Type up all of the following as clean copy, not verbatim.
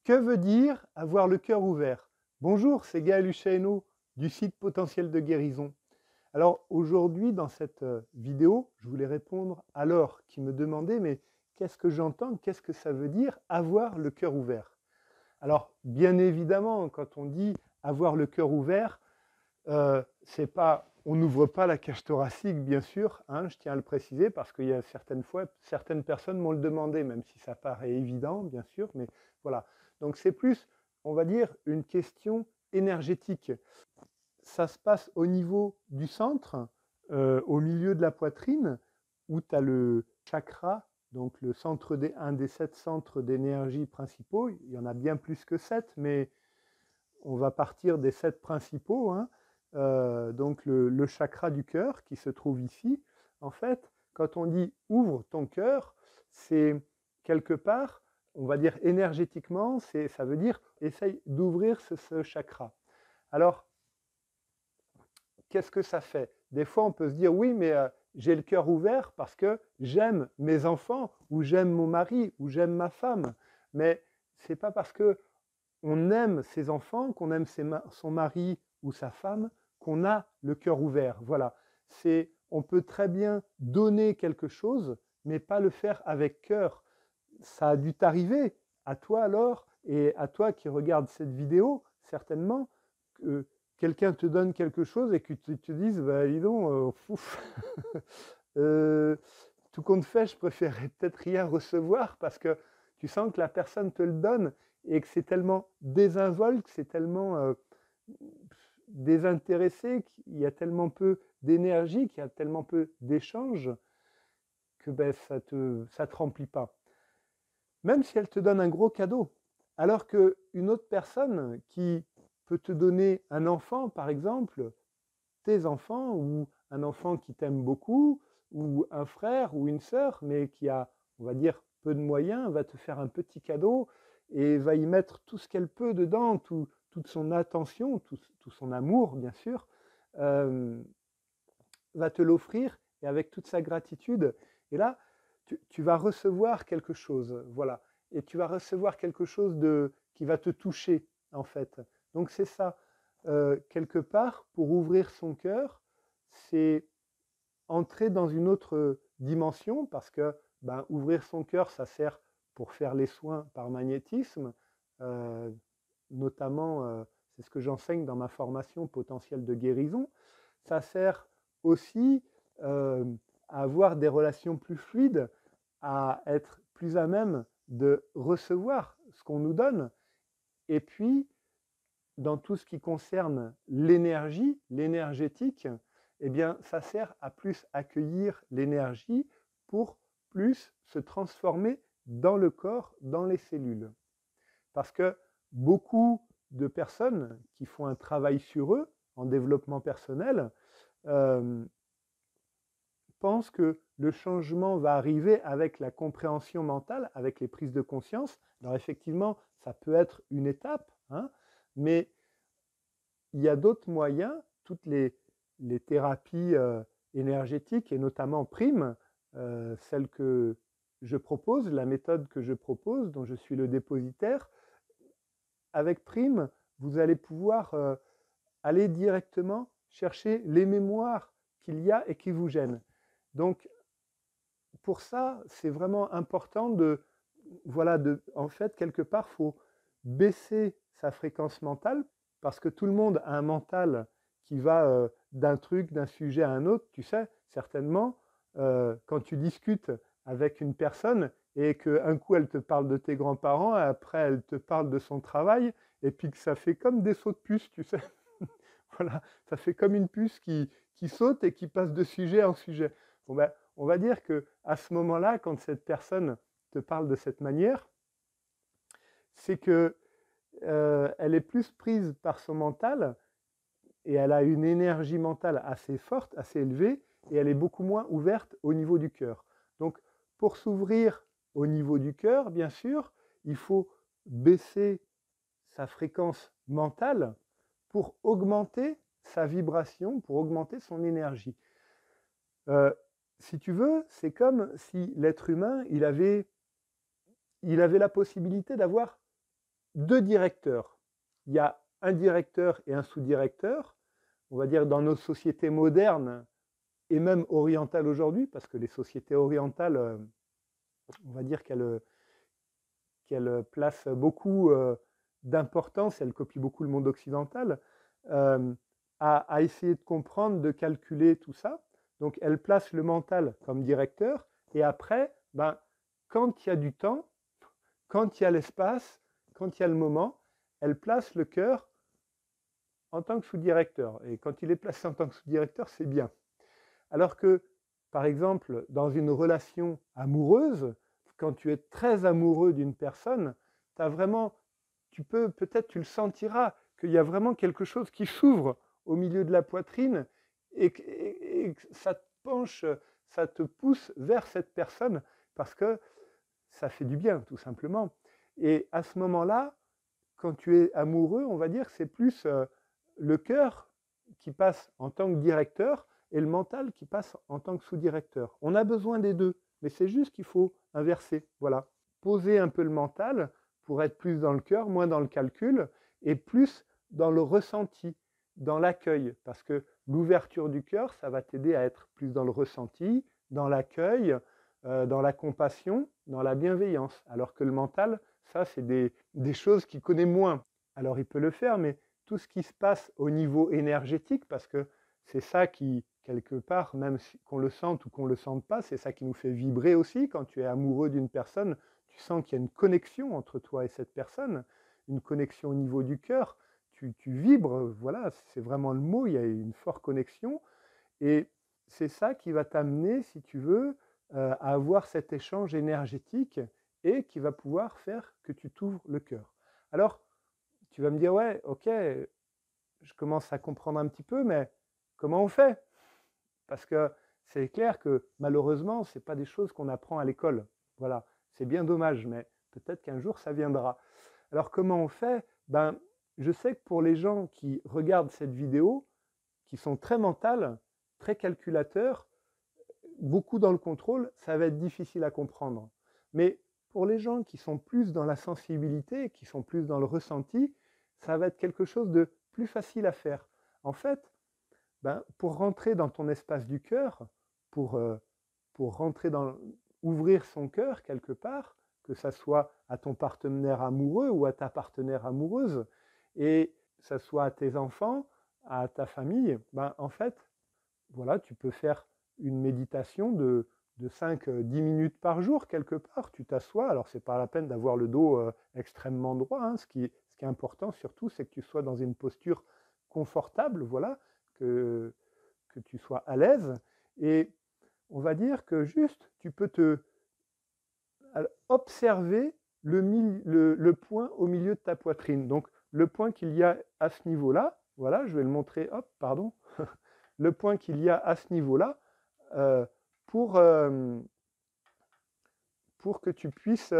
Que veut dire avoir le cœur ouvert? Bonjour, c'est Gaël Hussaino du site Potentiel de guérison. Alors aujourd'hui, dans cette vidéo, je voulais répondre à Laure qui me demandait mais qu'est-ce que j'entends, qu'est-ce que ça veut dire avoir le cœur ouvert? Alors bien évidemment, quand on dit avoir le cœur ouvert, c'est pas, on n'ouvre pas la cage thoracique, bien sûr, hein, je tiens à le préciser parce qu'il y a certaines fois, certaines personnes m'ont le demandé, même si ça paraît évident, bien sûr, mais voilà. Donc c'est plus, on va dire, une question énergétique. Ça se passe au niveau du centre, au milieu de la poitrine, où tu as le chakra, donc le centre un des 7 centres d'énergie principaux. Il y en a bien plus que 7, mais on va partir des 7 principaux, hein. Donc le chakra du cœur qui se trouve ici. En fait, quand on dit ouvre ton cœur, c'est quelque part, on va dire énergétiquement, ça veut dire essaye d'ouvrir ce chakra. Alors, qu'est-ce que ça fait? Des fois, on peut se dire oui, mais j'ai le cœur ouvert parce que j'aime mes enfants, ou j'aime mon mari, ou j'aime ma femme. Mais c'est pas parce que on aime ses enfants, qu'on aime son mari ou sa femme, qu'on a le cœur ouvert. Voilà. On peut très bien donner quelque chose, mais pas le faire avec cœur. Ça a dû t'arriver, à toi alors, et à toi qui regardes cette vidéo, certainement, que quelqu'un te donne quelque chose et que tu te dises, bah, dis donc, euh, tout compte fait, je préférerais peut-être rien recevoir parce que tu sens que la personne te le donne et que c'est tellement désinvolte, que c'est tellement désintéressé, qu'il y a tellement peu d'énergie, qu'il y a tellement peu d'échanges que ben, ça te remplit pas. Même si elle te donne un gros cadeau. Alors qu'une autre personne qui peut te donner un enfant, par exemple, tes enfants, ou un enfant qui t'aime beaucoup, ou un frère ou une sœur, mais qui a, on va dire, peu de moyens, va te faire un petit cadeau et va y mettre tout ce qu'elle peut dedans, toute son attention, tout son amour, bien sûr, euh, va te l'offrir et avec toute sa gratitude. Et là, tu vas recevoir quelque chose, voilà. Et tu vas recevoir quelque chose qui va te toucher, en fait. Donc c'est ça. Quelque part, pour ouvrir son cœur, c'est entrer dans une autre dimension, parce que ben, ouvrir son cœur, ça sert pour faire les soins par magnétisme, euh, notamment, c'est ce que j'enseigne dans ma formation potentielle de guérison. Ça sert aussi à avoir des relations plus fluides, à être plus à même de recevoir ce qu'on nous donne. Et puis, dans tout ce qui concerne l'énergie, l'énergétique, eh bien, ça sert à plus accueillir l'énergie pour plus se transformer dans le corps, dans les cellules. Parce que beaucoup de personnes qui font un travail sur eux en développement personnel euh, pensent que le changement va arriver avec la compréhension mentale, avec les prises de conscience. Alors effectivement, ça peut être une étape, hein, mais il y a d'autres moyens, toutes les thérapies énergétiques et notamment PRIME, celle que je propose, la méthode que je propose, dont je suis le dépositaire. Avec PRIME, vous allez pouvoir aller directement chercher les mémoires qu'il y a et qui vous gênent. Donc, pour ça, c'est vraiment important voilà, en fait, quelque part, il faut baisser sa fréquence mentale, parce que tout le monde a un mental qui va d'un truc, d'un sujet à un autre, tu sais, certainement, quand tu discutes avec une personne et qu'un coup elle te parle de tes grands-parents, après elle te parle de son travail, et puis que ça fait comme des sauts de puce, tu sais. Voilà, ça fait comme une puce qui saute et qui passe de sujet en sujet. Bon ben, on va dire que à ce moment-là, quand cette personne te parle de cette manière, c'est que elle est plus prise par son mental et elle a une énergie mentale assez forte, assez élevée, et elle est beaucoup moins ouverte au niveau du cœur. Donc, pour s'ouvrir au niveau du cœur, bien sûr, il faut baisser sa fréquence mentale pour augmenter sa vibration, pour augmenter son énergie. Euh, si tu veux, c'est comme si l'être humain, il avait la possibilité d'avoir deux directeurs. Il y a un directeur et un sous-directeur. On va dire dans nos sociétés modernes et même orientales aujourd'hui, parce que les sociétés orientales, on va dire qu'elles placent beaucoup d'importance, elles copient beaucoup le monde occidental, euh, à essayer de comprendre, de calculer tout ça. Donc elles placent le mental comme directeur, et après, ben, quand il y a du temps, quand il y a l'espace, quand il y a le moment, elles placent le cœur en tant que sous-directeur. Et quand il est placé en tant que sous-directeur, c'est bien. Alors que, par exemple, dans une relation amoureuse, quand tu es très amoureux d'une personne, tu as vraiment, peut-être tu le sentiras, qu'il y a vraiment quelque chose qui s'ouvre au milieu de la poitrine et que ça te penche, ça te pousse vers cette personne parce que ça fait du bien, tout simplement. Et à ce moment-là, quand tu es amoureux, on va dire que c'est plus le cœur qui passe en tant que directeur et le mental qui passe en tant que sous-directeur. On a besoin des deux, mais c'est juste qu'il faut inverser. Voilà. Poser un peu le mental pour être plus dans le cœur, moins dans le calcul, et plus dans le ressenti, dans l'accueil. Parce que l'ouverture du cœur, ça va t'aider à être plus dans le ressenti, dans l'accueil, dans la compassion, dans la bienveillance. Alors que le mental, ça, c'est des choses qu'il connaît moins. Alors il peut le faire, mais tout ce qui se passe au niveau énergétique, parce que c'est ça qui, quelque part, même qu'on le sente ou qu'on ne le sente pas, c'est ça qui nous fait vibrer aussi. Quand tu es amoureux d'une personne, tu sens qu'il y a une connexion entre toi et cette personne, une connexion au niveau du cœur. Tu vibres, voilà, c'est vraiment le mot, il y a une forte connexion. Et c'est ça qui va t'amener, si tu veux, à avoir cet échange énergétique et qui va pouvoir faire que tu t'ouvres le cœur. Alors, tu vas me dire, ouais, ok, je commence à comprendre un petit peu, mais comment on fait? Parce que c'est clair que malheureusement, ce n'est pas des choses qu'on apprend à l'école. Voilà, c'est bien dommage, mais peut-être qu'un jour ça viendra. Alors comment on fait? Ben, je sais que pour les gens qui regardent cette vidéo, qui sont très mentales, très calculateurs, beaucoup dans le contrôle, ça va être difficile à comprendre. Mais pour les gens qui sont plus dans la sensibilité, qui sont plus dans le ressenti, ça va être quelque chose de plus facile à faire. En fait, ben, pour rentrer dans ton espace du cœur, pour, pour rentrer dans, ouvrir son cœur quelque part, que ça soit à ton partenaire amoureux ou à ta partenaire amoureuse, et que ça soit à tes enfants, à ta famille, ben, en fait, voilà, tu peux faire une méditation de 5-10 minutes par jour, quelque part. Tu t'assois, alors ce n'est pas la peine d'avoir le dos extrêmement droit. Hein. Ce qui est important surtout, c'est que tu sois dans une posture confortable, voilà, que tu sois à l'aise. Et on va dire que juste, tu peux te observer le point au milieu de ta poitrine. Donc, le point qu'il y a à ce niveau-là, voilà, je vais le montrer, hop, pardon, le point qu'il y a à ce niveau-là, euh, pour, euh, pour que tu puisses,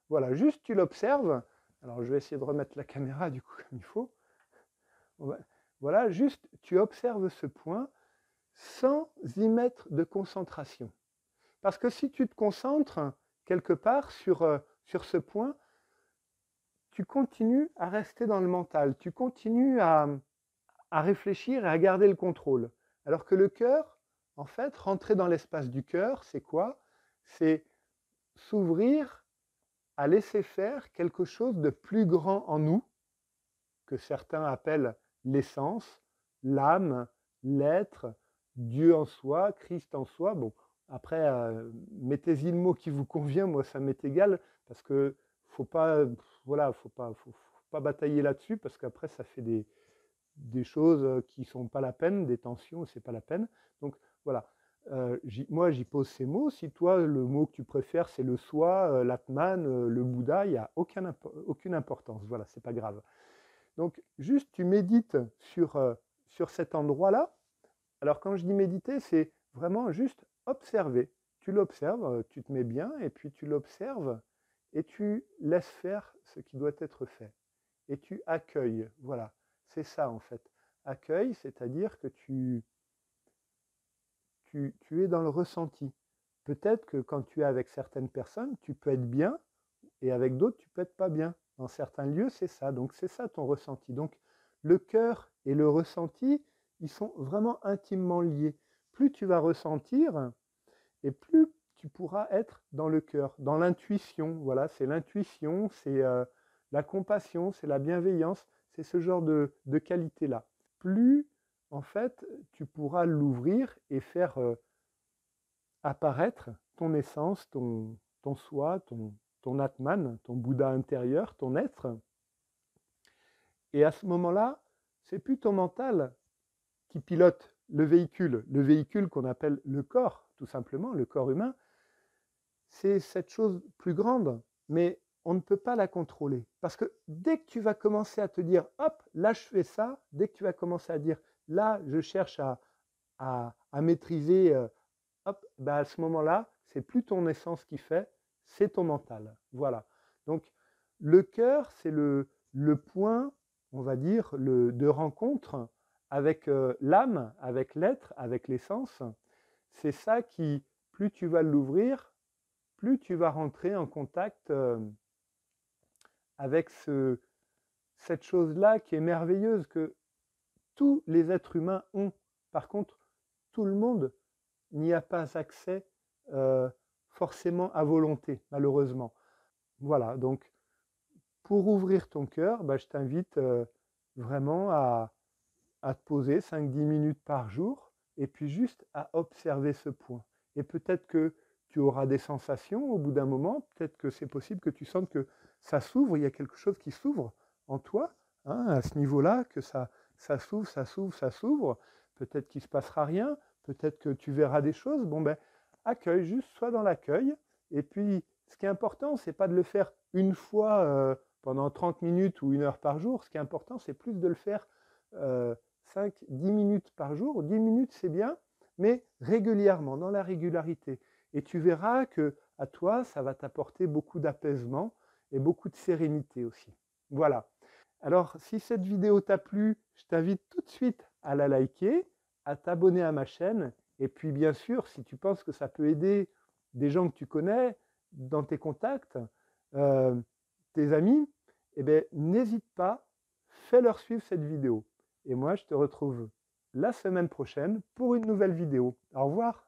voilà, juste tu l'observes. Alors, je vais essayer de remettre la caméra du coup comme il faut. Voilà, juste tu observes ce point sans y mettre de concentration. Parce que si tu te concentres quelque part sur ce point, tu continues à rester dans le mental, tu continues à réfléchir et à garder le contrôle. Alors que le cœur, en fait, rentrer dans l'espace du cœur, c'est quoi? C'est s'ouvrir à laisser faire quelque chose de plus grand en nous, que certains appellent l'essence, l'âme, l'être, Dieu en soi, Christ en soi. Bon, après, mettez-y le mot qui vous convient, moi ça m'est égal, parce que faut pas, voilà, faut pas batailler là-dessus, parce qu'après ça fait des choses qui ne sont pas la peine, des tensions, c'est pas la peine. Donc voilà, moi j'y pose ces mots. Si toi le mot que tu préfères c'est le soi, l'atman, le Bouddha, il n'y a aucune importance. Voilà, c'est pas grave. Donc juste tu médites sur cet endroit-là. Alors quand je dis méditer, c'est vraiment juste observer. Tu l'observes, tu te mets bien et puis tu l'observes et tu laisses faire ce qui doit être fait. Et tu accueilles. Voilà, c'est ça en fait. Accueil, c'est-à-dire que tu es dans le ressenti. Peut-être que quand tu es avec certaines personnes, tu peux être bien et avec d'autres, tu peux être pas bien. dans certains lieux, c'est ça. Donc c'est ça ton ressenti. Donc le cœur et le ressenti, ils sont vraiment intimement liés. Plus tu vas ressentir, et plus tu pourras être dans le cœur, dans l'intuition. Voilà, c'est l'intuition, c'est la compassion, c'est la bienveillance, c'est ce genre de qualité-là. Plus, en fait, tu pourras l'ouvrir et faire apparaître ton essence, ton soi, ton Atman, ton Bouddha intérieur, ton être. Et à ce moment-là, c'est plus ton mental qui pilote le véhicule qu'on appelle le corps, tout simplement, le corps humain. C'est cette chose plus grande, mais on ne peut pas la contrôler. Parce que dès que tu vas commencer à te dire, hop, là je fais ça, dès que tu vas commencer à dire, là je cherche à maîtriser, hop, ben à ce moment-là, c'est plus ton essence qui fait, c'est ton mental. Voilà. Donc le cœur, c'est le point, on va dire, de rencontre avec l'âme, avec l'être, avec l'essence. C'est ça qui, plus tu vas l'ouvrir, plus tu vas rentrer en contact avec cette chose-là qui est merveilleuse, que tous les êtres humains ont. Par contre, tout le monde n'y a pas accès forcément à volonté, malheureusement. Voilà, donc pour ouvrir ton cœur, bah, je t'invite vraiment à te poser 5-10 minutes par jour et puis juste à observer ce point. Et peut-être que tu auras des sensations au bout d'un moment, peut-être que c'est possible que tu sentes que ça s'ouvre, il y a quelque chose qui s'ouvre en toi, hein, à ce niveau-là, que ça s'ouvre, ça s'ouvre, ça s'ouvre. Peut-être qu'il ne se passera rien, peut-être que tu verras des choses. Bon ben, accueille, juste sois dans l'accueil. Et puis, ce qui est important, c'est pas de le faire une fois pendant 30 minutes ou 1 heure par jour. Ce qui est important, c'est plus de le faire 5-10 minutes par jour. 10 minutes, c'est bien, mais régulièrement, dans la régularité. Et tu verras que à toi, ça va t'apporter beaucoup d'apaisement et beaucoup de sérénité aussi. Voilà. Alors, si cette vidéo t'a plu, je t'invite tout de suite à la liker, à t'abonner à ma chaîne. Et puis, bien sûr, si tu penses que ça peut aider des gens que tu connais, dans tes contacts, tes amis, eh bien, n'hésite pas, fais-leur suivre cette vidéo. Et moi, je te retrouve la semaine prochaine pour une nouvelle vidéo. Au revoir.